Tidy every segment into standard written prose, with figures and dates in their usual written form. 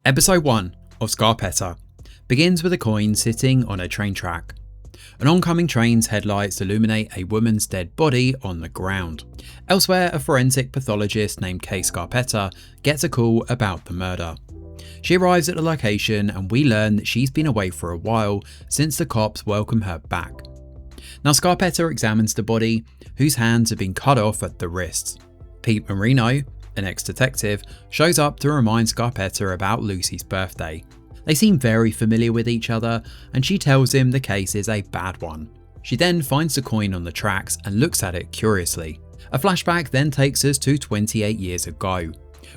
Episode 1 of Scarpetta begins with a coin sitting on a train track. An oncoming train's headlights illuminate a woman's dead body on the ground. Elsewhere, a forensic pathologist named Kay Scarpetta gets a call about the murder. She arrives at the location and we learn that she's been away for a while since the cops welcome her back. Now Scarpetta examines the body, whose hands have been cut off at the wrists. Pete Marino, an ex-detective, shows up to remind Scarpetta about Lucy's birthday. They seem very familiar with each other and she tells him the case is a bad one. She then finds the coin on the tracks and looks at it curiously. A flashback then takes us to 28 years ago.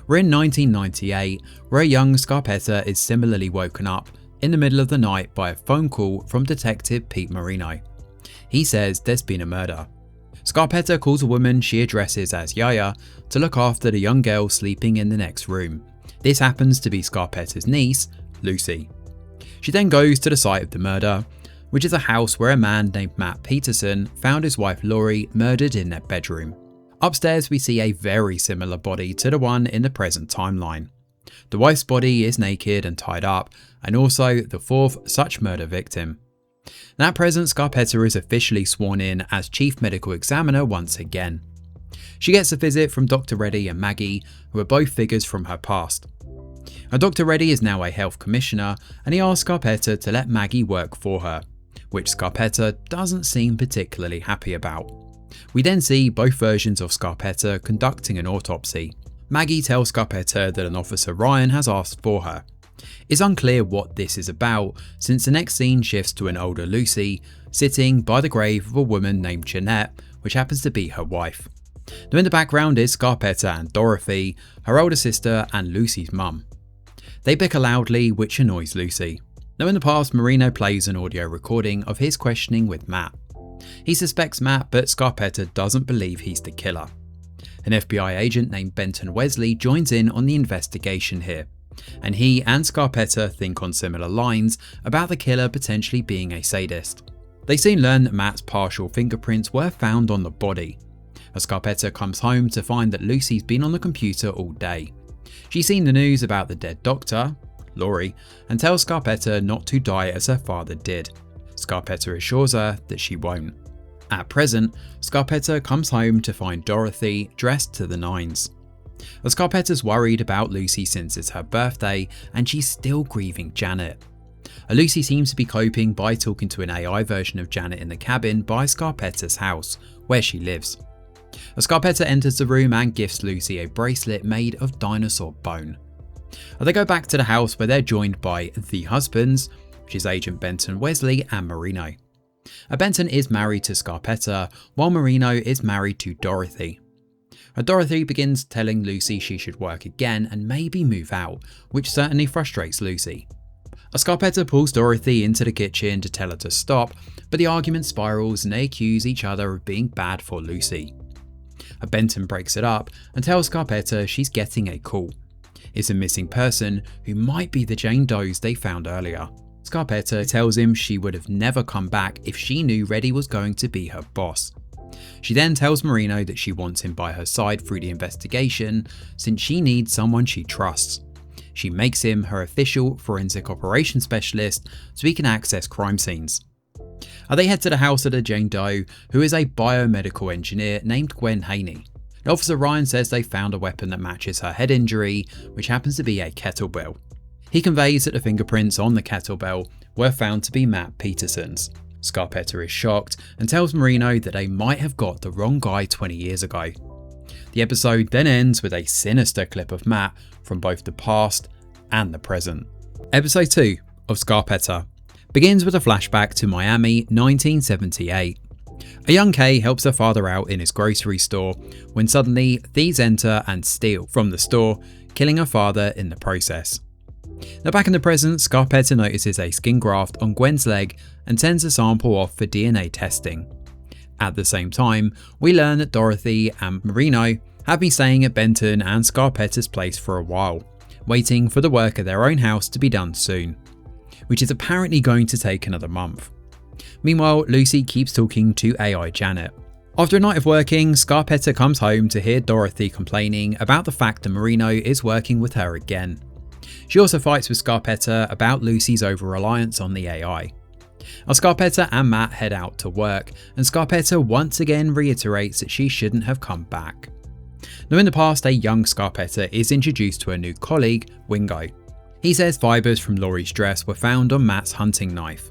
We're in 1998, where a young Scarpetta is similarly woken up in the middle of the night by a phone call from Detective Pete Marino. He says there's been a murder. Scarpetta calls a woman she addresses as Yaya to look after the young girl sleeping in the next room. This happens to be Scarpetta's niece, Lucy. She then goes to the site of the murder, which is a house where a man named Matt Peterson found his wife Lori murdered in their bedroom. Upstairs we see a very similar body to the one in the present timeline. The wife's body is naked and tied up, and also the fourth such murder victim. Now at present, Scarpetta is officially sworn in as Chief Medical Examiner once again. She gets a visit from Dr. Reddy and Maggie, who are both figures from her past. Now, Dr. Reddy is now a health commissioner and he asks Scarpetta to let Maggie work for her, which Scarpetta doesn't seem particularly happy about. We then see both versions of Scarpetta conducting an autopsy. Maggie tells Scarpetta that an officer Ryan has asked for her. It's unclear what this is about, since the next scene shifts to an older Lucy sitting by the grave of a woman named Jeanette, which happens to be her wife. Now in the background is Scarpetta and Dorothy, her older sister and Lucy's mum. They bicker loudly, which annoys Lucy. Now in the past, Marino plays an audio recording of his questioning with Matt. He suspects Matt, but Scarpetta doesn't believe he's the killer. An FBI agent named Benton Wesley joins in on the investigation here, and he and Scarpetta think on similar lines about the killer potentially being a sadist. They soon learn that Matt's partial fingerprints were found on the body. As Scarpetta comes home to find that Lucy's been on the computer all day. She's seen the news about the dead doctor, Lori, and tells Scarpetta not to die as her father did. Scarpetta assures her that she won't. At present, Scarpetta comes home to find Dorothy dressed to the nines. As Scarpetta's worried about Lucy since it's her birthday and she's still grieving Janet. Lucy seems to be coping by talking to an AI version of Janet in the cabin by Scarpetta's house, where she lives. Scarpetta enters the room and gifts Lucy a bracelet made of dinosaur bone. They go back to the house where they're joined by the husbands, which is Agent Benton Wesley and Marino. Benton is married to Scarpetta, while Marino is married to Dorothy. Dorothy begins telling Lucy she should work again and maybe move out, which certainly frustrates Lucy. Scarpetta pulls Dorothy into the kitchen to tell her to stop, but the argument spirals and they accuse each other of being bad for Lucy. Benton breaks it up and tells Scarpetta she's getting a call. It's a missing person who might be the Jane Does they found earlier. Scarpetta tells him she would have never come back if she knew Reddy was going to be her boss. She then tells Marino that she wants him by her side through the investigation since she needs someone she trusts. She makes him her official forensic operations specialist so he can access crime scenes. They head to the house of the Jane Doe, who is a biomedical engineer named Gwen Haney. Officer Ryan says they found a weapon that matches her head injury, which happens to be a kettlebell. He conveys that the fingerprints on the kettlebell were found to be Matt Peterson's. Scarpetta is shocked and tells Marino that they might have got the wrong guy 20 years ago. The episode then ends with a sinister clip of Matt from both the past and the present. Episode 2 of Scarpetta begins with a flashback to Miami 1978. A young Kay helps her father out in his grocery store when suddenly thieves enter and steal from the store, killing her father in the process. Now back in the present, Scarpetta notices a skin graft on Gwen's leg and sends a sample off for DNA testing. At the same time, we learn that Dorothy and Marino have been staying at Benton and Scarpetta's place for a while, waiting for the work at their own house to be done soon, which is apparently going to take another month. Meanwhile, Lucy keeps talking to AI Janet. After a night of working, Scarpetta comes home to hear Dorothy complaining about the fact that Marino is working with her again. She also fights with Scarpetta about Lucy's over-reliance on the AI. Now Scarpetta and Matt head out to work, and Scarpetta once again reiterates that she shouldn't have come back. Now in the past, a young Scarpetta is introduced to a new colleague, Wingo. He says fibres from Laurie's dress were found on Matt's hunting knife.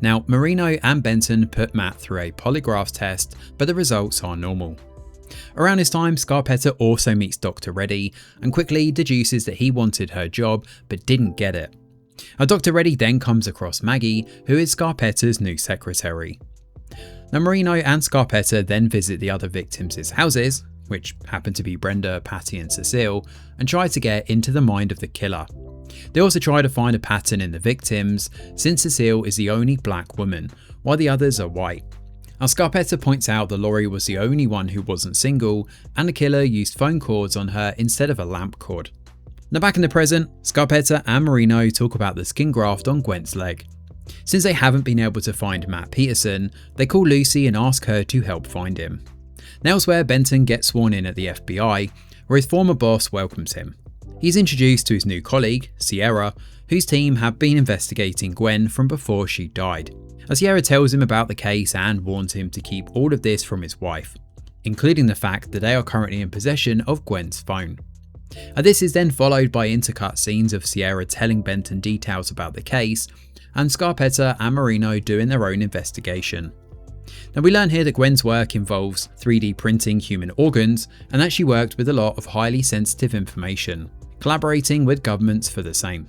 Now Marino and Benton put Matt through a polygraph test, but the results are normal. Around this time, Scarpetta also meets Dr. Reddy and quickly deduces that he wanted her job but didn't get it. Now Dr. Reddy then comes across Maggie, who is Scarpetta's new secretary. Now Marino and Scarpetta then visit the other victims' houses, which happen to be Brenda, Patty and Cecile, and try to get into the mind of the killer. They also try to find a pattern in the victims, since Cecile is the only black woman, while the others are white. Now Scarpetta points out that Laurie was the only one who wasn't single, and the killer used phone cords on her instead of a lamp cord. Now back in the present, Scarpetta and Marino talk about the skin graft on Gwen's leg. Since they haven't been able to find Matt Peterson, they call Lucy and ask her to help find him. Now elsewhere, Benton gets sworn in at the FBI, where his former boss welcomes him. He's introduced to his new colleague, Sierra, whose team have been investigating Gwen from before she died. Sierra tells him about the case and warns him to keep all of this from his wife, including the fact that they are currently in possession of Gwen's phone. This is then followed by intercut scenes of Sierra telling Benton details about the case, and Scarpetta and Marino doing their own investigation. Now we learn here that Gwen's work involves 3D printing human organs, and that she worked with a lot of highly sensitive information, collaborating with governments for the same.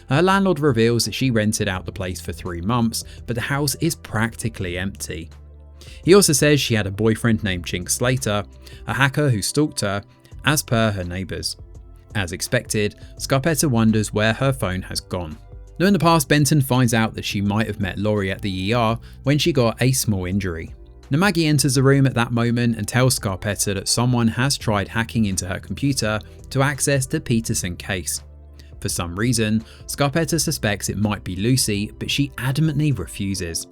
Her landlord reveals that she rented out the place for 3 months, but the house is practically empty. He also says she had a boyfriend named Jinx Slater, a hacker who stalked her, as per her neighbours. As expected, Scarpetta wonders where her phone has gone. Now in the past, Benton finds out that she might have met Laurie at the ER when she got a small injury. Now Maggie enters the room at that moment and tells Scarpetta that someone has tried hacking into her computer to access the Peterson case. For some reason, Scarpetta suspects it might be Lucy, but she adamantly refuses.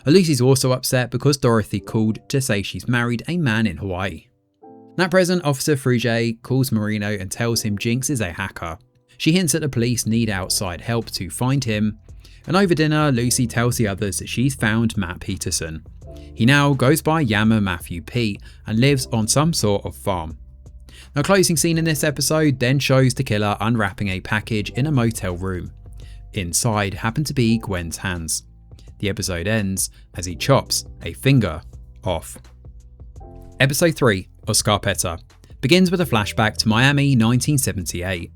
Lucy's also upset because Dorothy called to say she's married a man in Hawaii. At present, Officer Fruge calls Marino and tells him Jinx is a hacker. She hints that the police need outside help to find him, and over dinner, Lucy tells the others that she's found Matt Peterson. He now goes by Yammer Matthew Pete and lives on some sort of farm. Now, closing scene in this episode then shows the killer unwrapping a package in a motel room. Inside happen to be Gwen's hands. The episode ends as he chops a finger off. Episode 3 of Scarpetta begins with a flashback to Miami 1978.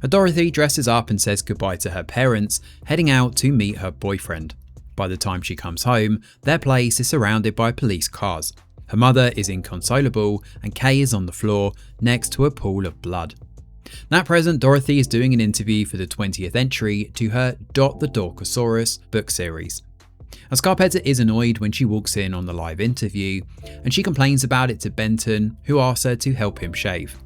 Dorothy dresses up and says goodbye to her parents, heading out to meet her boyfriend. By the time she comes home, their place is surrounded by police cars. Her mother is inconsolable and Kay is on the floor next to a pool of blood. At present, Dorothy is doing an interview for the 20th entry to her Dot the Dorkosaurus book series. Scarpetta is annoyed when she walks in on the live interview, and she complains about it to Benton, who asks her to help him shave.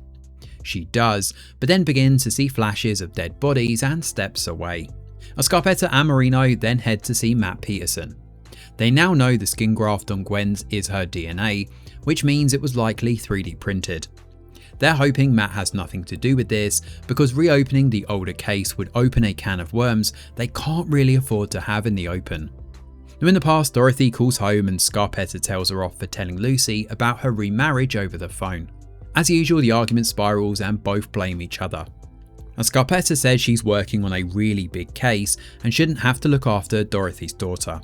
She does, but then begins to see flashes of dead bodies and steps away. Scarpetta and Marino then head to see Matt Peterson. They now know the skin graft on Gwen's is her DNA, which means it was likely 3D printed. They're hoping Matt has nothing to do with this, because reopening the older case would open a can of worms they can't really afford to have in the open. Now in the past, Dorothy calls home and Scarpetta tells her off for telling Lucy about her remarriage over the phone. As usual, the argument spirals and both blame each other. Now Scarpetta says she's working on a really big case and shouldn't have to look after Dorothy's daughter.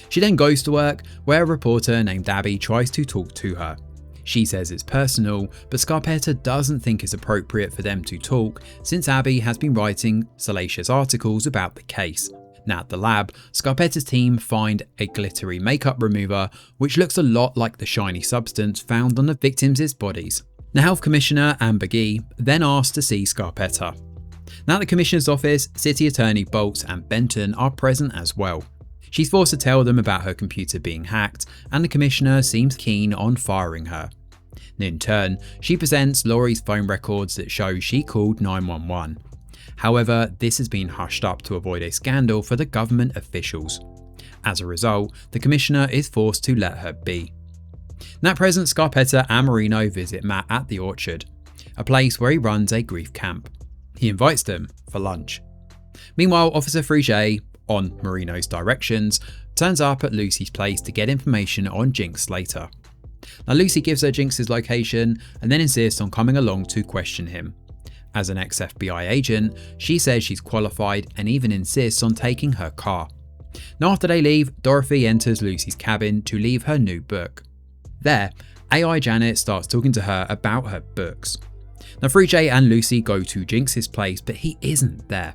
She then goes to work, where a reporter named Abby tries to talk to her. She says it's personal, but Scarpetta doesn't think it's appropriate for them to talk since Abby has been writing salacious articles about the case. Now at the lab, Scarpetta's team find a glittery makeup remover which looks a lot like the shiny substance found on the victims' bodies. Now Health Commissioner Amber Gee then asked to see Scarpetta. Now at the Commissioner's office, City Attorney Bolts and Benton are present as well. She's forced to tell them about her computer being hacked, and the Commissioner seems keen on firing her. In turn, she presents Laurie's phone records that show she called 911. However, this has been hushed up to avoid a scandal for the government officials. As a result, the Commissioner is forced to let her be. At present, Scarpetta and Marino visit Matt at the Orchard, a place where he runs a grief camp. He invites them for lunch. Meanwhile, Officer Fruget, on Marino's directions, turns up at Lucy's place to get information on Jinx later. Now Lucy gives her Jinx's location and then insists on coming along to question him. As an ex-FBI agent, she says she's qualified and even insists on taking her car. Now after they leave, Dorothy enters Lucy's cabin to leave her new book. There, AI Janet starts talking to her about her books. Now Fruget and Lucy go to Jinx's place, but he isn't there.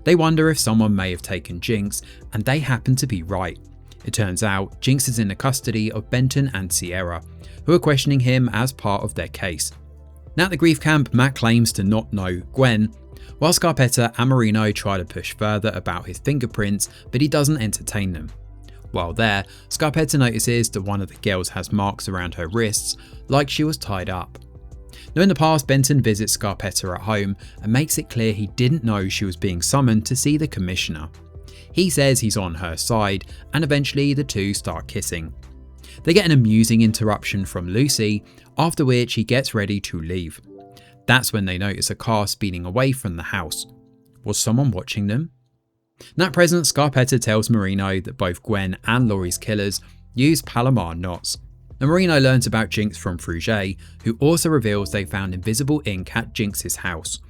They wonder if someone may have taken Jinx, and they happen to be right. It turns out Jinx is in the custody of Benton and Sierra, who are questioning him as part of their case. Now at the grief camp, Matt claims to not know Gwen, while Scarpetta and Marino try to push further about his fingerprints, but he doesn't entertain them. While there, Scarpetta notices that one of the girls has marks around her wrists, like she was tied up. Now in the past, Benton visits Scarpetta at home and makes it clear he didn't know she was being summoned to see the commissioner. He says he's on her side, and eventually the two start kissing. They get an amusing interruption from Lucy, after which he gets ready to leave. That's when they notice a car speeding away from the house. Was someone watching them? Now at present, Scarpetta tells Marino that both Gwen and Laurie's killers use Palomar knots. Now Marino learns about Jinx from Fruget, who also reveals they found invisible ink at Jinx's house.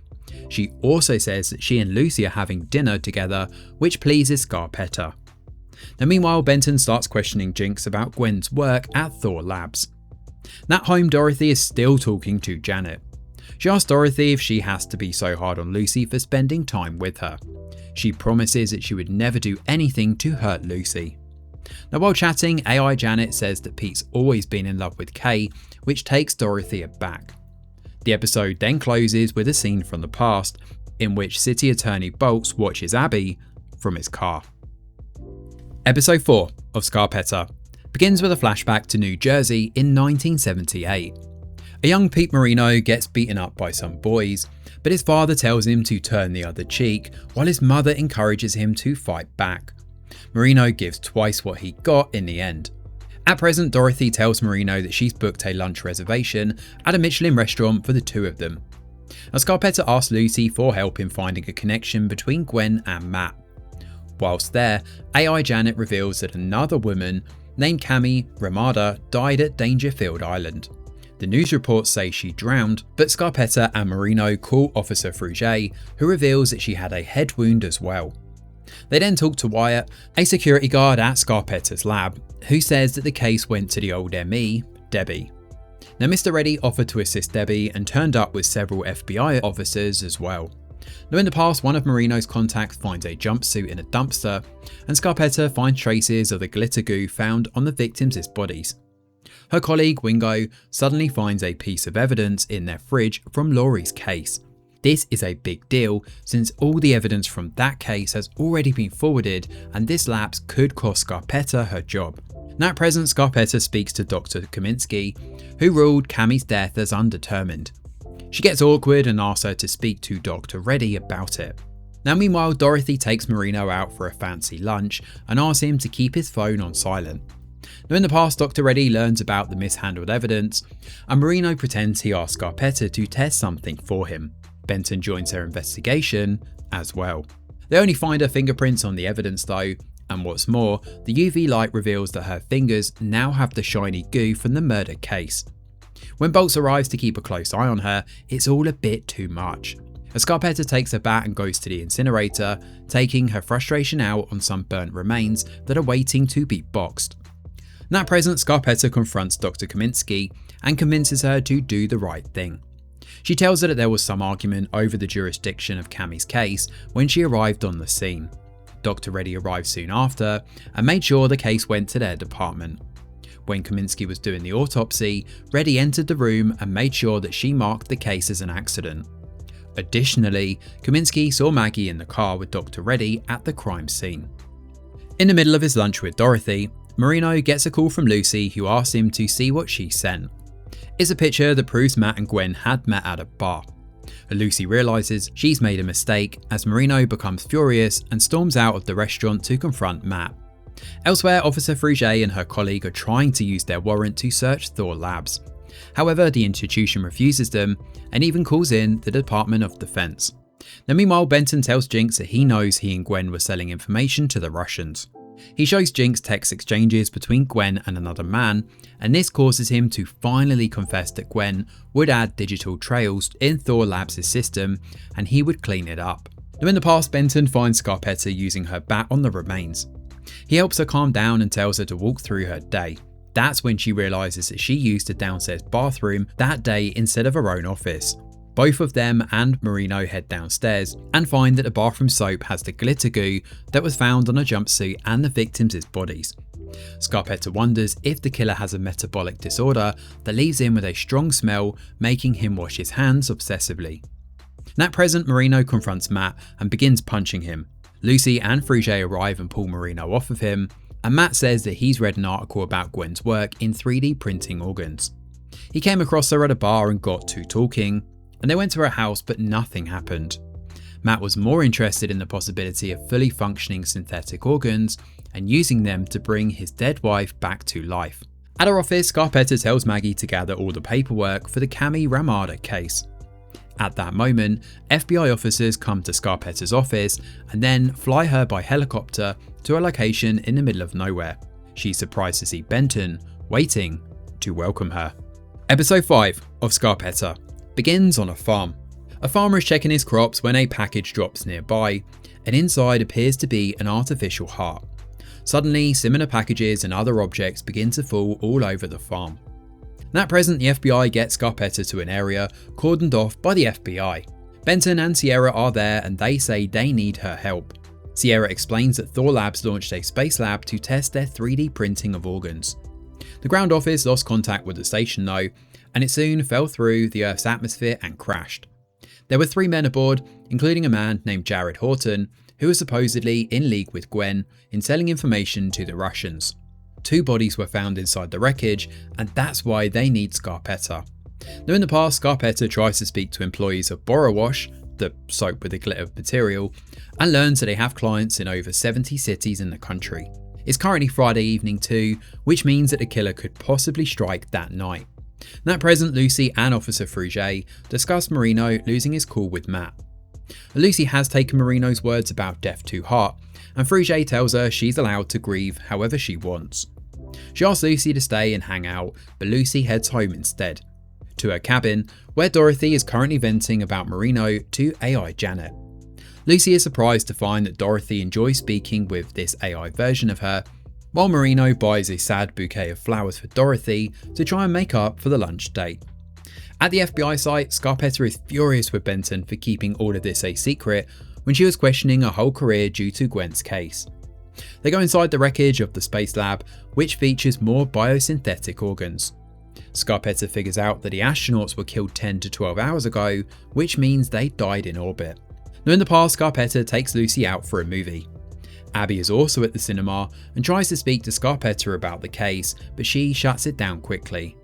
She also says that she and Lucy are having dinner together, which pleases Scarpetta. Now meanwhile, Benton starts questioning Jinx about Gwen's work at Thor Labs. Now at home, Dorothy is still talking to Janet. She asks Dorothy if she has to be so hard on Lucy for spending time with her. She promises that she would never do anything to hurt Lucy. Now while chatting, AI Janet says that Pete's always been in love with Kay, which takes Dorothy aback. The episode then closes with a scene from the past, in which City Attorney Bolts watches Abby from his car. Episode 4 of Scarpetta begins with a flashback to New Jersey in 1978. A young Pete Marino gets beaten up by some boys, but his father tells him to turn the other cheek, while his mother encourages him to fight back. Marino gives twice what he got in the end. At present, Dorothy tells Marino that she's booked a lunch reservation at a Michelin restaurant for the two of them. Now Scarpetta asks Lucy for help in finding a connection between Gwen and Matt. Whilst there, AI Janet reveals that another woman named Cami Ramada died at Dangerfield Island. The news reports say she drowned, but Scarpetta and Marino call Officer Fruget, who reveals that she had a head wound as well. They then talk to Wyatt, a security guard at Scarpetta's lab, who says that the case went to the old ME, Debbie. Now Mr. Reddy offered to assist Debbie and turned up with several FBI officers as well. Now in the past, one of Marino's contacts finds a jumpsuit in a dumpster, and Scarpetta finds traces of the glitter goo found on the victims' bodies. Her colleague Wingo suddenly finds a piece of evidence in their fridge from Laurie's case. This is a big deal since all the evidence from that case has already been forwarded, and this lapse could cost Scarpetta her job. Now at present, Scarpetta speaks to Dr. Kaminsky, who ruled Cami's death as undetermined. She gets awkward and asks her to speak to Dr. Reddy about it. Now meanwhile, Dorothy takes Marino out for a fancy lunch and asks him to keep his phone on silent. Now in the past, Dr. Reddy learns about the mishandled evidence, and Marino pretends he asks Scarpetta to test something for him. Benton joins her investigation as well. They only find her fingerprints on the evidence though, and what's more, the UV light reveals that her fingers now have the shiny goo from the murder case. When Bolts arrives to keep a close eye on her, it's all a bit too much. Scarpetta takes her bat and goes to the incinerator, taking her frustration out on some burnt remains that are waiting to be boxed. Now at present, Scarpetta confronts Dr. Kaminsky and convinces her to do the right thing. She tells her that there was some argument over the jurisdiction of Cami's case when she arrived on the scene. Dr. Reddy arrived soon after and made sure the case went to their department. When Kaminsky was doing the autopsy, Reddy entered the room and made sure that she marked the case as an accident. Additionally, Kaminsky saw Maggie in the car with Dr. Reddy at the crime scene. In the middle of his lunch with Dorothy, Marino gets a call from Lucy, who asks him to see what she sent. It's a picture that proves Matt and Gwen had met at a bar. Lucy realises she's made a mistake as Marino becomes furious and storms out of the restaurant to confront Matt. Elsewhere, Officer Fruget and her colleague are trying to use their warrant to search Thor Labs. However, the institution refuses them and even calls in the Department of Defense. Now meanwhile, Benton tells Jinx that he knows he and Gwen were selling information to the Russians. He shows Jinx text exchanges between Gwen and another man, and this causes him to finally confess that Gwen would add digital trails in Thor Labs' system and he would clean it up. Now in the past, Benton finds Scarpetta using her bat on the remains. He helps her calm down and tells her to walk through her day. That's when she realises that she used a downstairs bathroom that day instead of her own office. Both of them and Marino head downstairs and find that the bathroom soap has the glitter goo that was found on a jumpsuit and the victims' bodies. Scarpetta wonders if the killer has a metabolic disorder that leaves him with a strong smell, making him wash his hands obsessively. At present, Marino confronts Matt and begins punching him. Lucy and Fruget arrive and pull Marino off of him, and Matt says that he's read an article about Gwen's work in 3D printing organs. He came across her at a bar and got to talking, and they went to her house but nothing happened. Matt was more interested in the possibility of fully functioning synthetic organs and using them to bring his dead wife back to life. At her office, Scarpetta tells Maggie to gather all the paperwork for the Cami Ramada case. At that moment, FBI officers come to Scarpetta's office and then fly her by helicopter to a location in the middle of nowhere. She's surprised to see Benton waiting to welcome her. Episode 5 of Scarpetta begins on a farm. A farmer is checking his crops when a package drops nearby, and inside appears to be an artificial heart. Suddenly, similar packages and other objects begin to fall all over the farm. At present, the FBI gets Scarpetta to an area cordoned off by the FBI. Benton and Sierra are there and they say they need her help. Sierra explains that Thor Labs launched a space lab to test their 3D printing of organs. The ground office lost contact with the station though, and it soon fell through the Earth's atmosphere and crashed. There were 3 men aboard, including a man named Jared Horton, who was supposedly in league with Gwen in selling information to the Russians. 2 bodies were found inside the wreckage, and that's why they need Scarpetta. Now in the past, Scarpetta tries to speak to employees of Borowash, the soap with the glitter material, and learns that they have clients in over 70 cities in the country. It's currently Friday evening too, which means that the killer could possibly strike that night. At present, Lucy and Officer Fruget discuss Marino losing his cool with Matt. Lucy has taken Marino's words about death to heart, and Fruget tells her she's allowed to grieve however she wants. She asks Lucy to stay and hang out, but Lucy heads home instead, to her cabin, where Dorothy is currently venting about Marino to AI Janet. Lucy is surprised to find that Dorothy enjoys speaking with this AI version of her, while Marino buys a sad bouquet of flowers for Dorothy to try and make up for the lunch date. At the FBI site, Scarpetta is furious with Benton for keeping all of this a secret when she was questioning her whole career due to Gwen's case. They go inside the wreckage of the space lab, which features more biosynthetic organs. Scarpetta figures out that the astronauts were killed 10 to 12 hours ago, which means they died in orbit. Now in the past, Scarpetta takes Lucy out for a movie. Abby is also at the cinema and tries to speak to Scarpetta about the case, but she shuts it down quickly.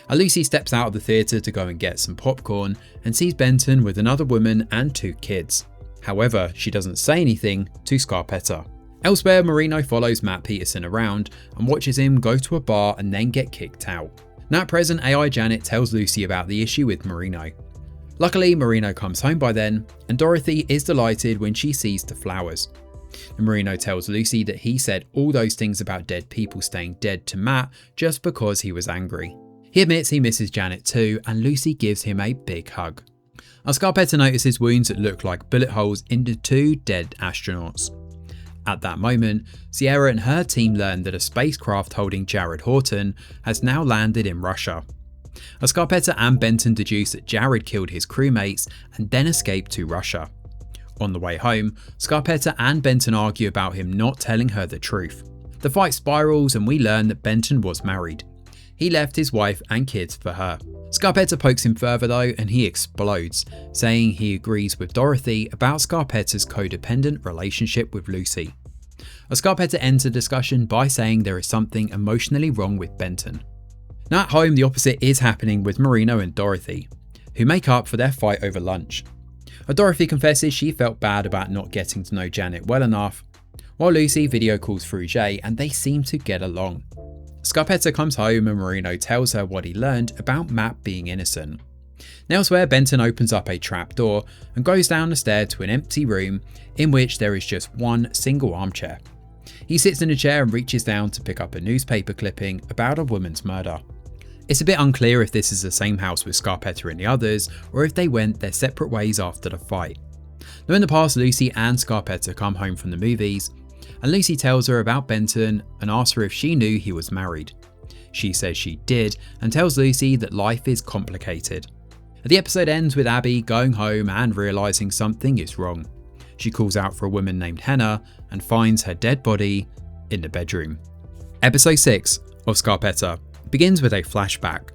Lucy steps out of the theatre to go and get some popcorn and sees Benton with another woman and 2 kids. However, she doesn't say anything to Scarpetta. Elsewhere, Marino follows Matt Peterson around and watches him go to a bar and then get kicked out. Now at present, AI Janet tells Lucy about the issue with Marino. Luckily, Marino comes home by then, and Dorothy is delighted when she sees the flowers. Marino tells Lucy that he said all those things about dead people staying dead to Matt just because he was angry. He admits he misses Janet too, and Lucy gives him a big hug. Scarpetta notices wounds that look like bullet holes in the 2 dead astronauts. At that moment, Sierra and her team learn that a spacecraft holding Jared Horton has now landed in Russia. Scarpetta and Benton deduce that Jared killed his crewmates and then escaped to Russia. On the way home, Scarpetta and Benton argue about him not telling her the truth. The fight spirals and we learn that Benton was married. He left his wife and kids for her. Scarpetta pokes him further though and he explodes, saying he agrees with Dorothy about Scarpetta's codependent relationship with Lucy. Scarpetta ends the discussion by saying there is something emotionally wrong with Benton. Now at home, the opposite is happening with Marino and Dorothy, who make up for their fight over lunch. Dorothy confesses she felt bad about not getting to know Janet well enough, while Lucy video calls Fruget and they seem to get along. Scarpetta comes home and Marino tells her what he learned about Matt being innocent. Elsewhere, Benton opens up a trapdoor and goes down the stair to an empty room in which there is just one single armchair. He sits in a chair and reaches down to pick up a newspaper clipping about a woman's murder. It's a bit unclear if this is the same house with Scarpetta and the others, or if they went their separate ways after the fight. Now in the past, Lucy and Scarpetta come home from the movies, and Lucy tells her about Benton and asks her if she knew he was married. She says she did, and tells Lucy that life is complicated. The episode ends with Abby going home and realising something is wrong. She calls out for a woman named Henna and finds her dead body in the bedroom. Episode 6 of Scarpetta begins with a flashback.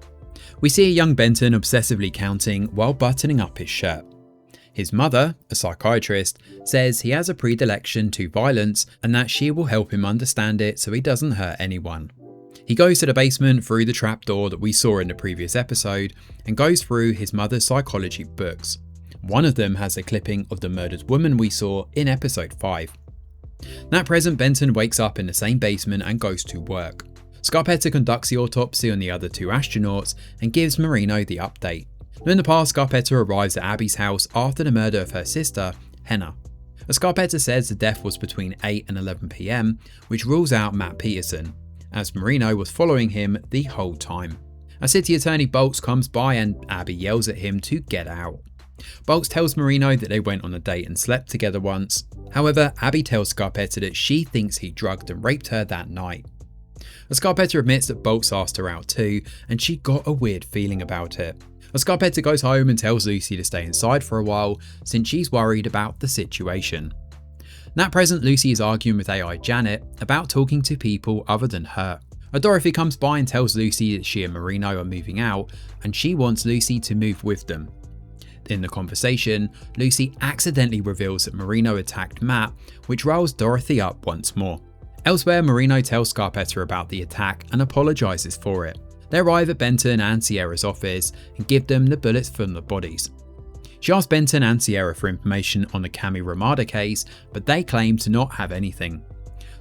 We see a young Benton obsessively counting while buttoning up his shirt. His mother, a psychiatrist, says he has a predilection to violence and that she will help him understand it so he doesn't hurt anyone. He goes to the basement through the trapdoor that we saw in the previous episode and goes through his mother's psychology books. One of them has a clipping of the murdered woman we saw in episode 5. At present, Benton wakes up in the same basement and goes to work. Scarpetta conducts the autopsy on the other two astronauts and gives Marino the update. In the past, Scarpetta arrives at Abby's house after the murder of her sister, Henna. Scarpetta says the death was between 8 and 11 PM, which rules out Matt Peterson, as Marino was following him the whole time. A city attorney Bolts comes by and Abby yells at him to get out. Bolts tells Marino that they went on a date and slept together once. However, Abby tells Scarpetta that she thinks he drugged and raped her that night. Scarpetta admits that Bolts asked her out too, and she got a weird feeling about it. Scarpetta goes home and tells Lucy to stay inside for a while since she's worried about the situation. At present, Lucy is arguing with AI Janet about talking to people other than her. Dorothy comes by and tells Lucy that she and Marino are moving out and she wants Lucy to move with them. In the conversation, Lucy accidentally reveals that Marino attacked Matt, which riles Dorothy up once more. Elsewhere, Marino tells Scarpetta about the attack and apologises for it. They arrive at Benton and Sierra's office and give them the bullets from the bodies. She asks Benton and Sierra for information on the Cami Ramada case, but they claim to not have anything.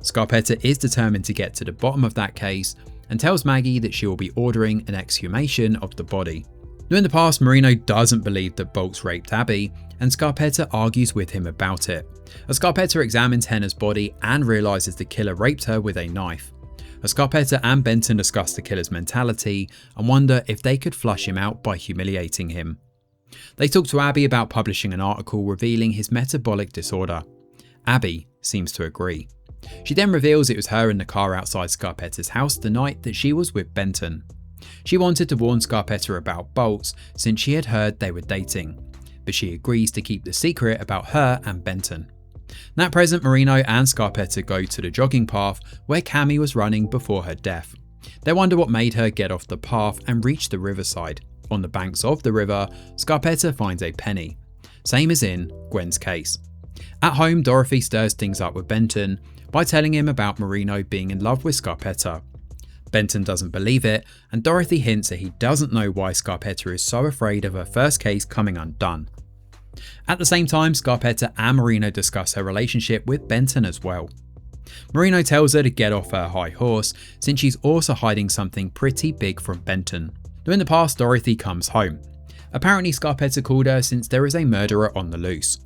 Scarpetta is determined to get to the bottom of that case and tells Maggie that she will be ordering an exhumation of the body. Now in the past, Marino doesn't believe that Bolts raped Abby, and Scarpetta argues with him about it. Scarpetta examines Henna's body and realises the killer raped her with a knife. Scarpetta and Benton discuss the killer's mentality and wonder if they could flush him out by humiliating him. They talk to Abby about publishing an article revealing his metabolic disorder. Abby seems to agree. She then reveals it was her in the car outside Scarpetta's house the night that she was with Benton. She wanted to warn Scarpetta about Bolts since she had heard they were dating, but she agrees to keep the secret about her and Benton. At present, Marino and Scarpetta go to the jogging path where Cami was running before her death. They wonder what made her get off the path and reach the riverside. On the banks of the river, Scarpetta finds a penny, same as in Gwen's case. At home, Dorothy stirs things up with Benton by telling him about Marino being in love with Scarpetta. Benton doesn't believe it, and Dorothy hints that he doesn't know why Scarpetta is so afraid of her first case coming undone. At the same time, Scarpetta and Marino discuss her relationship with Benton as well. Marino tells her to get off her high horse since she's also hiding something pretty big from Benton. Now in the past, Dorothy comes home. Apparently Scarpetta called her since there is a murderer on the loose.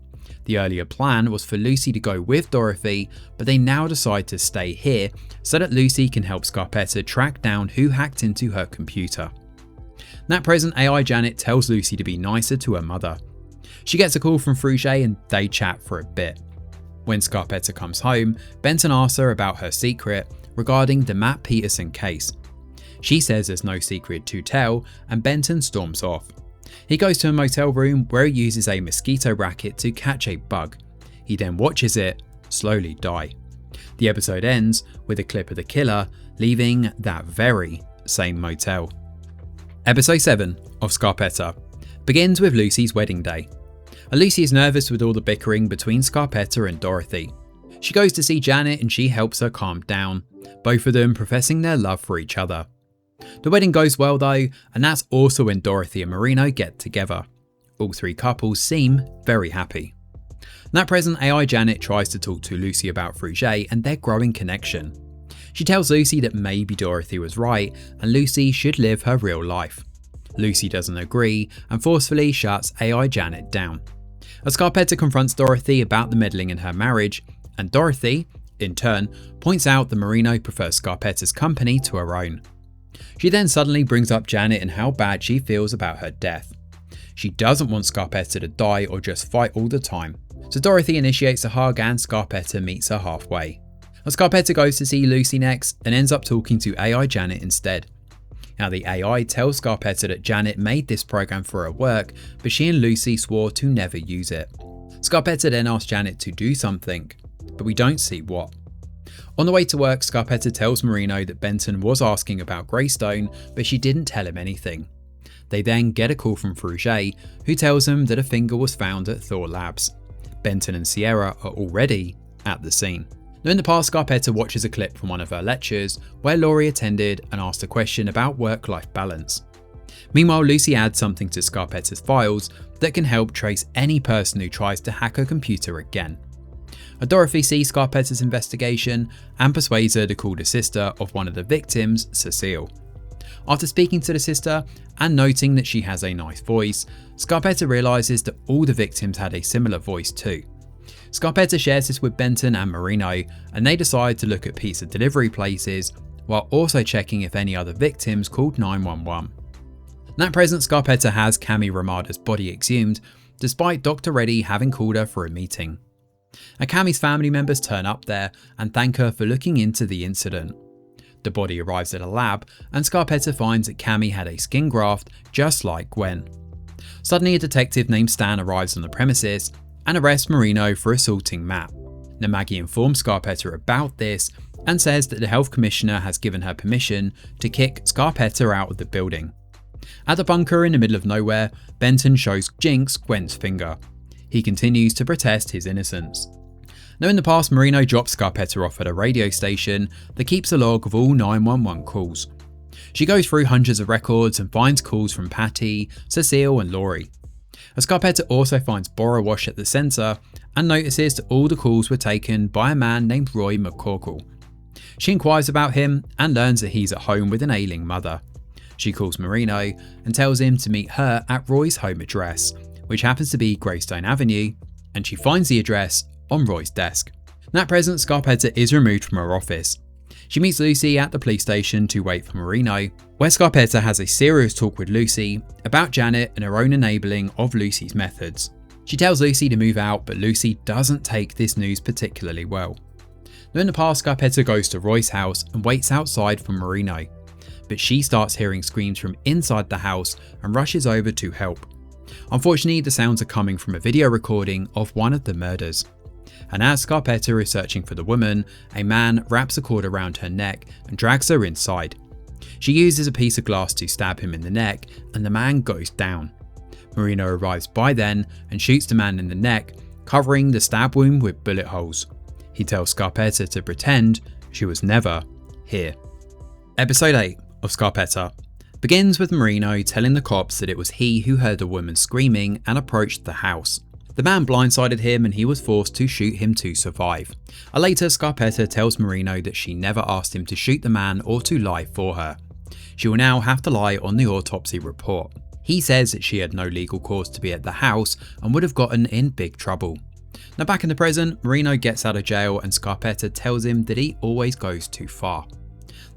The earlier plan was for Lucy to go with Dorothy, but they now decide to stay here so that Lucy can help Scarpetta track down who hacked into her computer. At present, AI Janet tells Lucy to be nicer to her mother. She gets a call from Fruget and they chat for a bit. When Scarpetta comes home, Benton asks her about her secret regarding the Matt Peterson case. She says there's no secret to tell and Benton storms off. He goes to a motel room where he uses a mosquito racket to catch a bug. He then watches it slowly die. The episode ends with a clip of the killer leaving that very same motel. Episode 7 of Scarpetta begins with Lucy's wedding day. Lucy is nervous with all the bickering between Scarpetta and Dorothy. She goes to see Janet and she helps her calm down, both of them professing their love for each other. The wedding goes well though, and that's also when Dorothy and Marino get together. All three couples seem very happy. At present, AI Janet tries to talk to Lucy about Fruget and their growing connection. She tells Lucy that maybe Dorothy was right and Lucy should live her real life. Lucy doesn't agree and forcefully shuts AI Janet down. As Scarpetta confronts Dorothy about the meddling in her marriage, and Dorothy, in turn, points out that Marino prefers Scarpetta's company to her own. She then suddenly brings up Janet and how bad she feels about her death. She doesn't want Scarpetta to die or just fight all the time, so Dorothy initiates a hug and Scarpetta meets her halfway. As Scarpetta goes to see Lucy next and ends up talking to AI Janet instead. Now the AI tells Scarpetta that Janet made this program for her work, but she and Lucy swore to never use it. Scarpetta then asks Janet to do something, but we don't see what. On the way to work, Scarpetta tells Marino that Benton was asking about Greystone, but she didn't tell him anything. They then get a call from Fruget, who tells them that a finger was found at Thor Labs. Benton and Sierra are already at the scene. Now in the past, Scarpetta watches a clip from one of her lectures where Laurie attended and asked a question about work-life balance. Meanwhile, Lucy adds something to Scarpetta's files that can help trace any person who tries to hack her computer again. Dorothy sees Scarpetta's investigation and persuades her to call the sister of one of the victims, Cecile. After speaking to the sister and noting that she has a nice voice, Scarpetta realises that all the victims had a similar voice too. Scarpetta shares this with Benton and Marino, and they decide to look at pizza delivery places while also checking if any other victims called 911. At present, Scarpetta has Cami Ramada's body exhumed, despite Dr. Reddy having called her for a meeting. Cami's family members turn up there and thank her for looking into the incident. The body arrives at a lab and Scarpetta finds that Cami had a skin graft just like Gwen. Suddenly a detective named Stan arrives on the premises and arrests Marino for assaulting Matt. Now Maggie informs Scarpetta about this and says that the health commissioner has given her permission to kick Scarpetta out of the building. At the bunker in the middle of nowhere, Benton shows Jinx Gwen's finger. He continues to protest his innocence. Now in the past, Marino drops Scarpetta off at a radio station that keeps a log of all 911 calls. She goes through hundreds of records and finds calls from Patty, Cecile and Laurie. Scarpetta also finds Borrowash at the centre and notices that all the calls were taken by a man named Roy McCorkle. She inquires about him and learns that he's at home with an ailing mother. She calls Marino and tells him to meet her at Roy's home address, which happens to be Greystone Avenue, and she finds the address on Roy's desk. At present, Scarpetta is removed from her office. She meets Lucy at the police station to wait for Marino, where Scarpetta has a serious talk with Lucy about Janet and her own enabling of Lucy's methods. She tells Lucy to move out, but Lucy doesn't take this news particularly well. Now in the past, Scarpetta goes to Roy's house and waits outside for Marino, but she starts hearing screams from inside the house and rushes over to help. Unfortunately, the sounds are coming from a video recording of one of the murders. And as Scarpetta is searching for the woman, a man wraps a cord around her neck and drags her inside. She uses a piece of glass to stab him in the neck and the man goes down. Marino arrives by then and shoots the man in the neck, covering the stab wound with bullet holes. He tells Scarpetta to pretend she was never here. Episode 8 of Scarpetta begins with Marino telling the cops that it was he who heard the woman screaming and approached the house. The man blindsided him and he was forced to shoot him to survive. Later, Scarpetta tells Marino that she never asked him to shoot the man or to lie for her. She will now have to lie on the autopsy report. He says that she had no legal cause to be at the house and would have gotten in big trouble. Now back in the present, Marino gets out of jail and Scarpetta tells him that he always goes too far.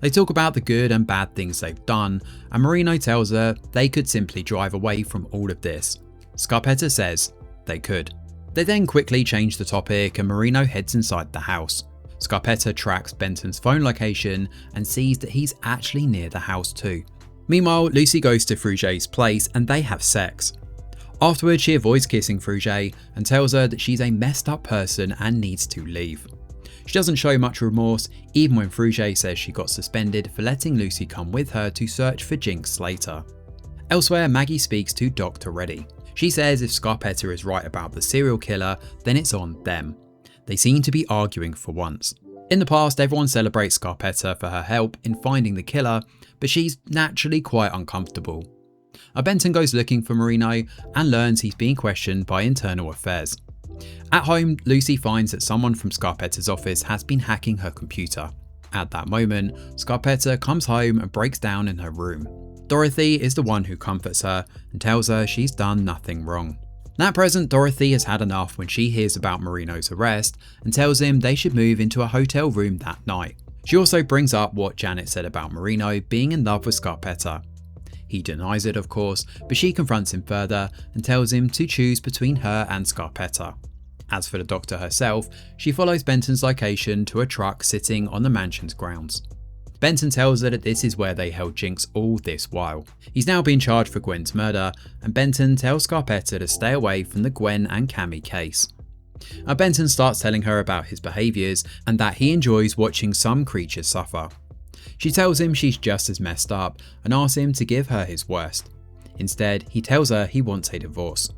They talk about the good and bad things they've done, and Marino tells her they could simply drive away from all of this. Scarpetta says they could. They then quickly change the topic and Marino heads inside the house. Scarpetta tracks Benton's phone location and sees that he's actually near the house too. Meanwhile, Lucy goes to Fruget's place and they have sex. Afterwards, she avoids kissing Fruget and tells her that she's a messed up person and needs to leave. She doesn't show much remorse, even when Fruget says she got suspended for letting Lucy come with her to search for Jinx later. Elsewhere, Maggie speaks to Dr. Reddy. She says if Scarpetta is right about the serial killer, then it's on them. They seem to be arguing for once. In the past, everyone celebrates Scarpetta for her help in finding the killer, but she's naturally quite uncomfortable. Benton goes looking for Marino and learns he's being questioned by Internal Affairs. At home, Lucy finds that someone from Scarpetta's office has been hacking her computer. At that moment, Scarpetta comes home and breaks down in her room. Dorothy is the one who comforts her and tells her she's done nothing wrong. At present, Dorothy has had enough when she hears about Marino's arrest and tells him they should move into a hotel room that night. She also brings up what Janet said about Marino being in love with Scarpetta. He denies it, of course, but she confronts him further and tells him to choose between her and Scarpetta. As for the doctor herself, she follows Benton's location to a truck sitting on the mansion's grounds. Benton tells her that this is where they held Jinx all this while. He's now been charged for Gwen's murder, and Benton tells Scarpetta to stay away from the Gwen and Cammy case. Benton starts telling her about his behaviours and that he enjoys watching some creatures suffer. She tells him she's just as messed up and asks him to give her his worst. Instead, he tells her he wants a divorce.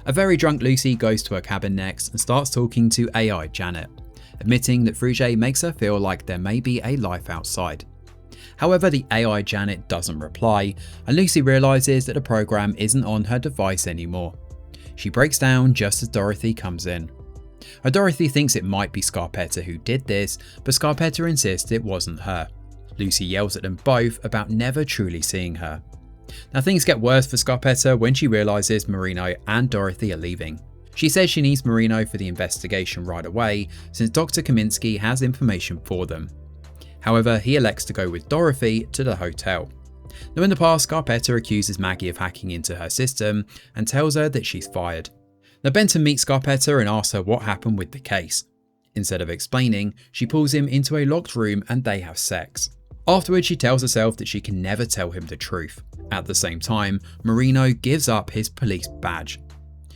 A very drunk Lucy goes to her cabin next and starts talking to AI Janet, admitting that Fruget makes her feel like there may be a life outside. However, the AI Janet doesn't reply, and Lucy realises that the program isn't on her device anymore. She breaks down just as Dorothy comes in. Dorothy thinks it might be Scarpetta who did this, but Scarpetta insists it wasn't her. Lucy yells at them both about never truly seeing her. Now things get worse for Scarpetta when she realises Marino and Dorothy are leaving. She says she needs Marino for the investigation right away since Dr. Kaminsky has information for them. However, he elects to go with Dorothy to the hotel. Now in the past, Scarpetta accuses Maggie of hacking into her system and tells her that she's fired. Now Benton meets Scarpetta and asks her what happened with the case. Instead of explaining, she pulls him into a locked room and they have sex. Afterwards, she tells herself that she can never tell him the truth. At the same time, Marino gives up his police badge.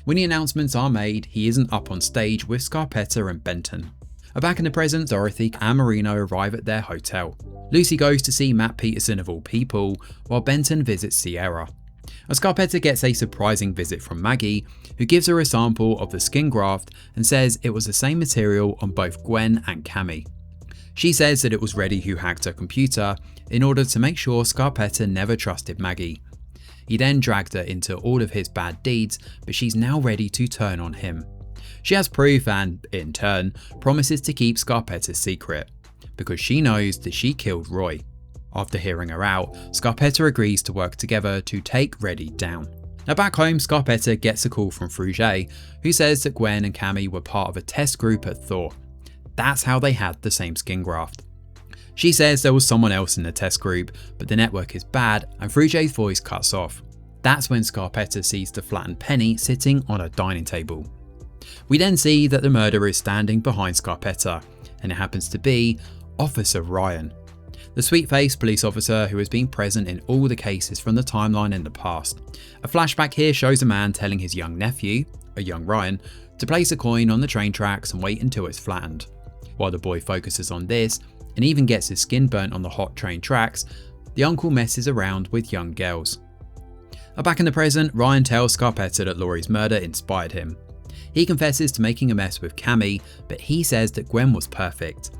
When the announcements are made, he isn't up on stage with Scarpetta and Benton. Back in the present, Dorothy and Marino arrive at their hotel. Lucy goes to see Matt Peterson of all people, while Benton visits Sierra. Scarpetta gets a surprising visit from Maggie, who gives her a sample of the skin graft and says it was the same material on both Gwen and Cammy. She says that it was Reddy who hacked her computer in order to make sure Scarpetta never trusted Maggie. He then dragged her into all of his bad deeds, but she's now ready to turn on him. She has proof and, in turn, promises to keep Scarpetta's secret, because she knows that she killed Roy. After hearing her out, Scarpetta agrees to work together to take Reddy down. Now back home, Scarpetta gets a call from Fruget, who says that Gwen and Cammy were part of a test group at Thor. That's how they had the same skin graft. She says there was someone else in the test group, but the network is bad and Fruget's voice cuts off. That's when Scarpetta sees the flattened penny sitting on a dining table. We then see that the murderer is standing behind Scarpetta, and it happens to be Officer Ryan, the sweet-faced police officer who has been present in all the cases from the timeline in the past. A flashback here shows a man telling his young nephew, a young Ryan, to place a coin on the train tracks and wait until it's flattened. While the boy focuses on this and even gets his skin burnt on the hot train tracks, the uncle messes around with young girls. Back in the present, Ryan tells Scarpetta that Laurie's murder inspired him. He confesses to making a mess with Cammy, but he says that Gwen was perfect,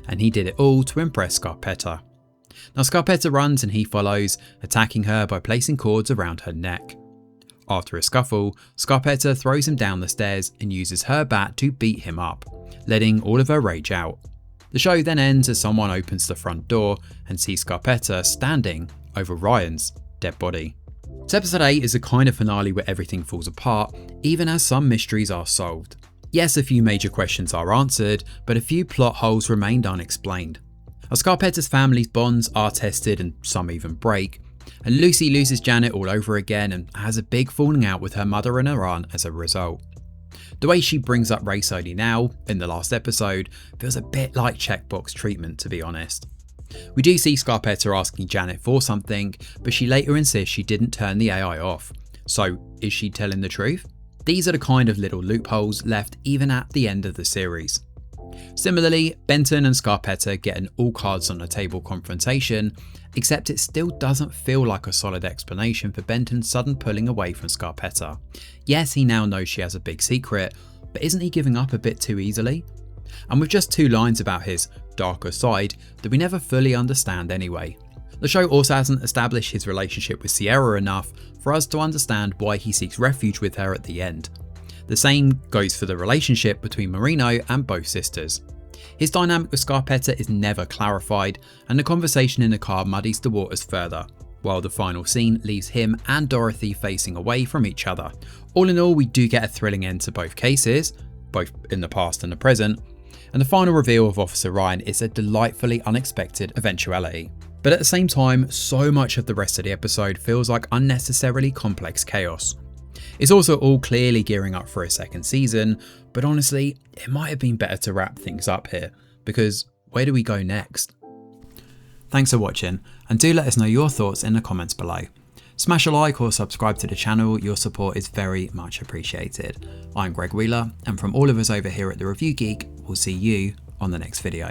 and he did it all to impress Scarpetta. Now Scarpetta runs and he follows, attacking her by placing cords around her neck. After a scuffle, Scarpetta throws him down the stairs and uses her bat to beat him up, letting all of her rage out. The show then ends as someone opens the front door and sees Scarpetta standing over Ryan's dead body. So episode 8 is a kind of finale where everything falls apart, even as some mysteries are solved. Yes, a few major questions are answered, but a few plot holes remained unexplained. Scarpetta's family's bonds are tested and some even break, and Lucy loses Janet all over again and has a big falling out with her mother and her aunt as a result. The way she brings up race ID now, in the last episode, feels a bit like checkbox treatment, to be honest. We do see Scarpetta asking Janet for something, but she later insists she didn't turn the AI off. So, is she telling the truth? These are the kind of little loopholes left even at the end of the series. Similarly, Benton and Scarpetta get an all cards on the table confrontation, except it still doesn't feel like a solid explanation for Benton's sudden pulling away from Scarpetta. Yes, he now knows she has a big secret, but isn't he giving up a bit too easily? And with just 2 lines about his darker side that we never fully understand anyway. The show also hasn't established his relationship with Sierra enough for us to understand why he seeks refuge with her at the end. The same goes for the relationship between Marino and both sisters. His dynamic with Scarpetta is never clarified, and the conversation in the car muddies the waters further. while the final scene leaves him and Dorothy facing away from each other. All in all, we do get a thrilling end to both cases, both in the past and the present, and the final reveal of Officer Ryan is a delightfully unexpected eventuality. But at the same time, so much of the rest of the episode feels like unnecessarily complex chaos. It's also all clearly gearing up for a second season, but honestly, it might have been better to wrap things up here, because where do we go next? Thanks for watching, and do let us know your thoughts in the comments below. Smash a like or subscribe to the channel, your support is very much appreciated. I'm Greg Wheeler, and from all of us over here at The Review Geek, we'll see you on the next video.